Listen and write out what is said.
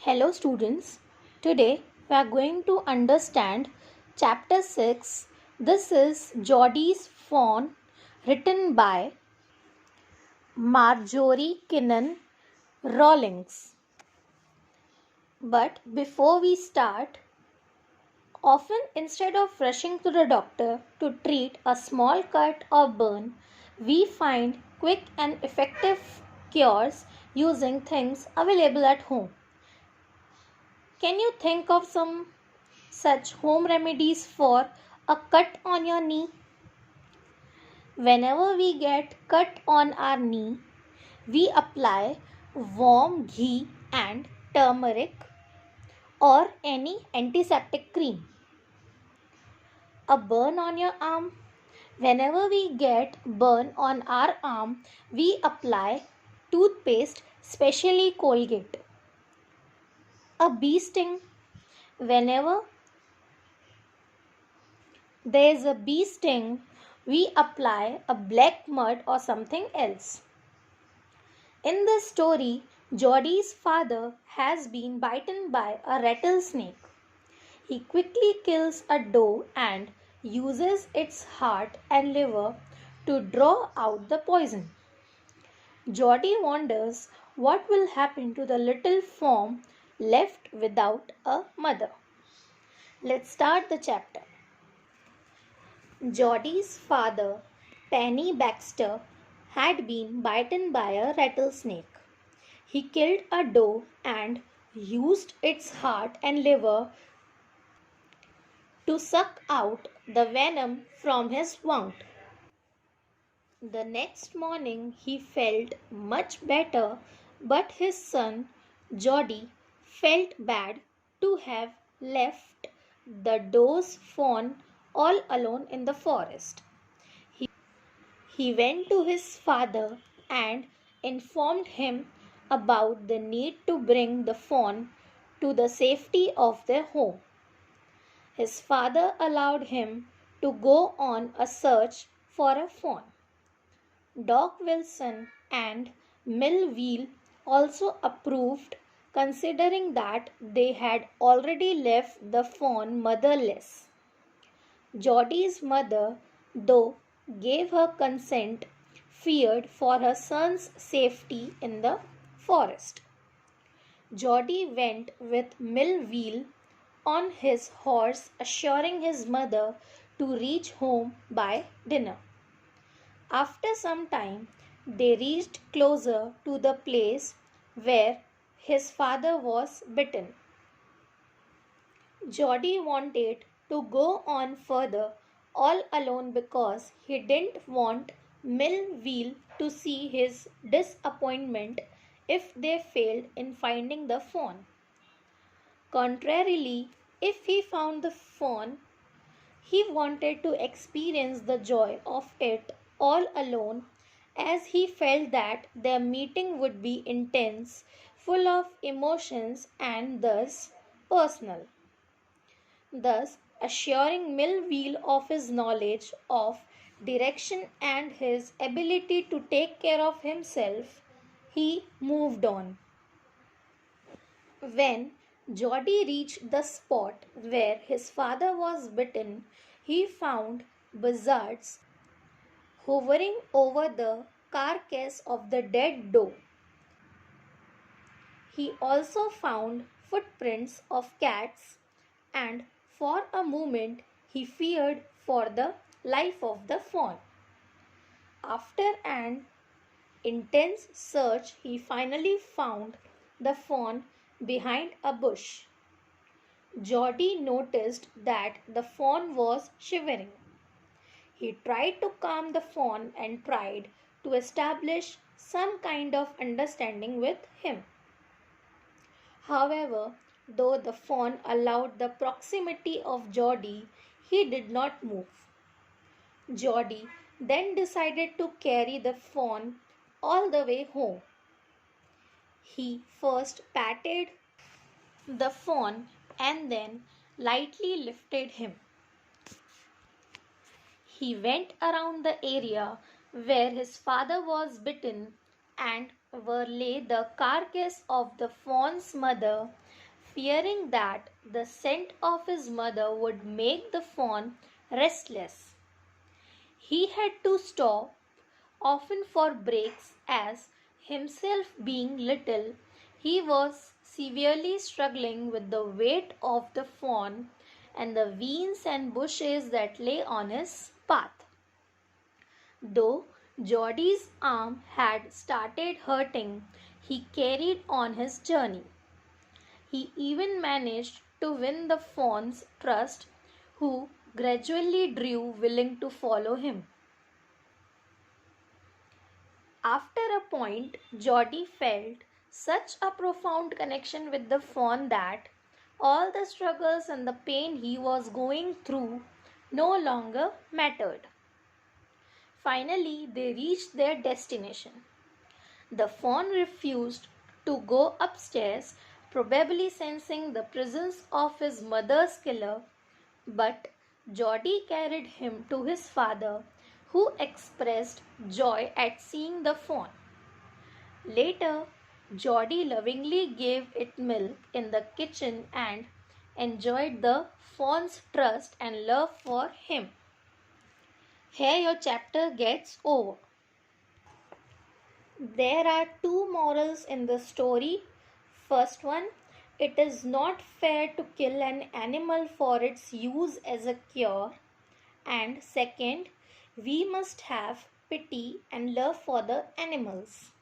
Hello students, today we are going to understand chapter 6. This is Jody's Fawn, written by Marjorie Kinnan Rawlings. But before we start, often instead of rushing to the doctor to treat a small cut or burn, we find quick and effective cures using things available at home. Can you think of some such home remedies for a cut on your knee? Whenever we get cut on our knee, we apply warm ghee and turmeric or any antiseptic cream. A burn on your arm. Whenever we get burn on our arm, we apply toothpaste, specially Colgate. A bee sting. Whenever there is a bee sting, we apply a black mud or something else. In this story, Jody's father has been bitten by a rattlesnake. He quickly kills a doe and uses its heart and liver to draw out the poison. Jody wonders what will happen to the little fawn left without a mother. Let's start the chapter. Jody's father, Penny Baxter, had been bitten by a rattlesnake. He killed a doe and used its heart and liver to suck out the venom from his wound. The next morning he felt much better, but his son, Jody, felt bad to have left the doe's fawn all alone in the forest. He went to his father and informed him about the need to bring the fawn to the safety of their home. His father allowed him to go on a search for a fawn. Doc Wilson and Millville also approved, considering that they had already left the fawn motherless. Jody's mother, though gave her consent, feared for her son's safety in the forest. Jody went with Millville on his horse, assuring his mother to reach home by dinner. After some time, they reached closer to the place where his father was bitten. Jody wanted to go on further all alone because he didn't want Millville to see his disappointment if they failed in finding the fawn. Contrarily, if he found the fawn, he wanted to experience the joy of it all alone, as he felt that their meeting would be intense, full of emotions, and thus personal. Thus, assuring Millville of his knowledge of direction and his ability to take care of himself, he moved on. When Jody reached the spot where his father was bitten, he found buzzards hovering over the carcass of the dead doe. He also found footprints of cats, and for a moment he feared for the life of the fawn. After an intense search, he finally found the fawn behind a bush. Jody noticed that the fawn was shivering. He tried to calm the fawn and tried to establish some kind of understanding with him. However, though the fawn allowed the proximity of Jody, he did not move. Jody then decided to carry the fawn all the way home. He first patted the fawn and then lightly lifted him. He went around the area where his father was bitten and were lay the carcass of the fawn's mother, fearing that the scent of his mother would make the fawn restless. He had to stop often for breaks, as himself being little, he was severely struggling with the weight of the fawn and the weeds and bushes that lay on his path. Though Jody's arm had started hurting, he carried on his journey. He even managed to win the fawn's trust, who gradually drew willing to follow him. After a point, Jody felt such a profound connection with the fawn that all the struggles and the pain he was going through no longer mattered. Finally, they reached their destination. The fawn refused to go upstairs, probably sensing the presence of his mother's killer, but Jody carried him to his father, who expressed joy at seeing the fawn. Later, Jody lovingly gave it milk in the kitchen and enjoyed the fawn's trust and love for him. Here your chapter gets over. There are two morals in the story. First one, it is not fair to kill an animal for its use as a cure. And second, we must have pity and love for the animals.